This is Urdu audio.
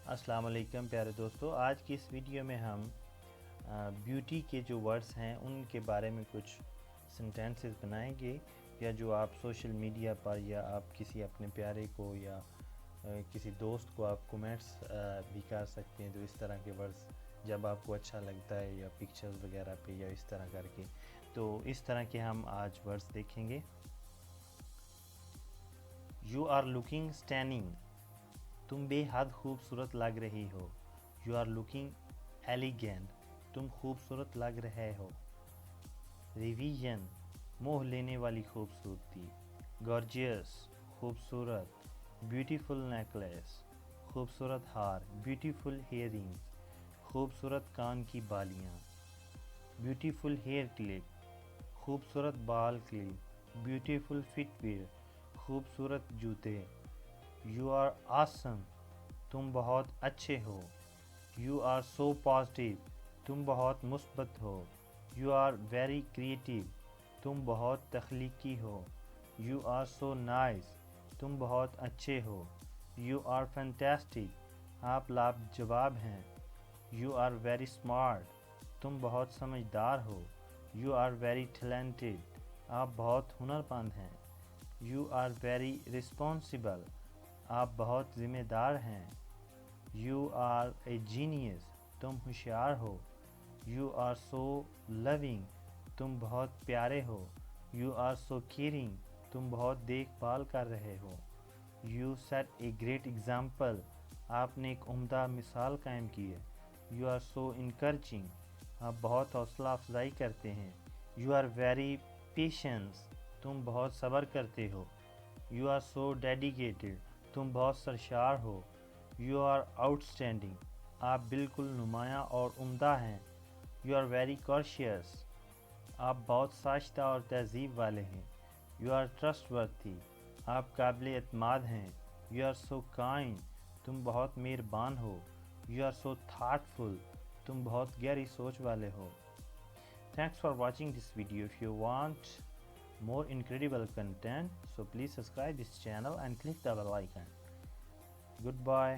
السلام علیکم پیارے دوستو، آج کی اس ویڈیو میں ہم بیوٹی کے جو ورڈز ہیں ان کے بارے میں کچھ سینٹینسز بنائیں گے، یا جو آپ سوشل میڈیا پر یا آپ کسی اپنے پیارے کو یا کسی دوست کو آپ کومنٹس بھی کر سکتے ہیں۔ تو اس طرح کے ورڈز جب آپ کو اچھا لگتا ہے یا پکچرز وغیرہ پہ یا اس طرح کر کے، تو اس طرح کے ہم آج ورڈز دیکھیں گے۔ یو آر لوکنگ اسٹیننگ، تم بے حد خوبصورت لگ رہی ہو۔ یو آر لوکنگ ایلیگینٹ، تم خوبصورت لگ رہے ہو۔ ریویژن، موہ لینے والی خوبصورتی۔ گارجیس، خوبصورت۔ بیوٹیفل نیکلیس، خوبصورت ہار۔ بیوٹیفل ہیئرنگز، خوبصورت کان کی بالیاں۔ بیوٹیفل ہیئر کلپ، خوبصورت بال کلپ۔ بیوٹیفل فٹ ویئر، خوبصورت جوتے۔ یو آر آسم، تم بہت اچھے ہو۔ یو آر سو پازیٹیو، تم بہت مثبت ہو۔ یو آر ویری کریٹیو، تم بہت تخلیقی ہو۔ یو آر سو نائس، تم بہت اچھے ہو۔ یو آر فینٹاسٹک، آپ لاجواب ہیں۔ یو آر ویری اسمارٹ، تم بہت سمجھدار ہو۔ یو آر ویری ٹیلنٹڈ، آپ بہت ہنرمند ہیں۔ یو آر ویری رسپانسبل، آپ بہت ذمہ دار ہیں۔ یو آر اے جینیس، تم ہوشیار ہو۔ یو آر سو لونگ، تم بہت پیارے ہو۔ یو آر سو کیئرنگ، تم بہت دیکھ بھال کر رہے ہو۔ You set a great example, آپ نے ایک عمدہ مثال قائم کی ہے۔ یو آر سو انکریجنگ، آپ بہت حوصلہ افزائی کرتے ہیں۔ یو آر ویری پیشنس، تم بہت صبر کرتے ہو۔ یو آر سو ڈیڈیکیٹڈ، تم بہت سرشار ہو۔ یو آر آؤٹ اسٹینڈنگ، آپ بالکل نمایاں اور عمدہ ہیں۔ یو آر ویری کاشیس، آپ بہت ساشتہ اور تہذیب والے ہیں۔ یو آر ٹرسٹ ورتھی، آپ قابل اعتماد ہیں۔ یو آر سو کائنڈ، تم بہت مہربان ہو۔ یو آر سو تھاٹ فل، تم بہت گہری سوچ والے ہو۔ Thanks for watching this video. If you want more incredible content, so please subscribe this channel and click the bell icon. Goodbye.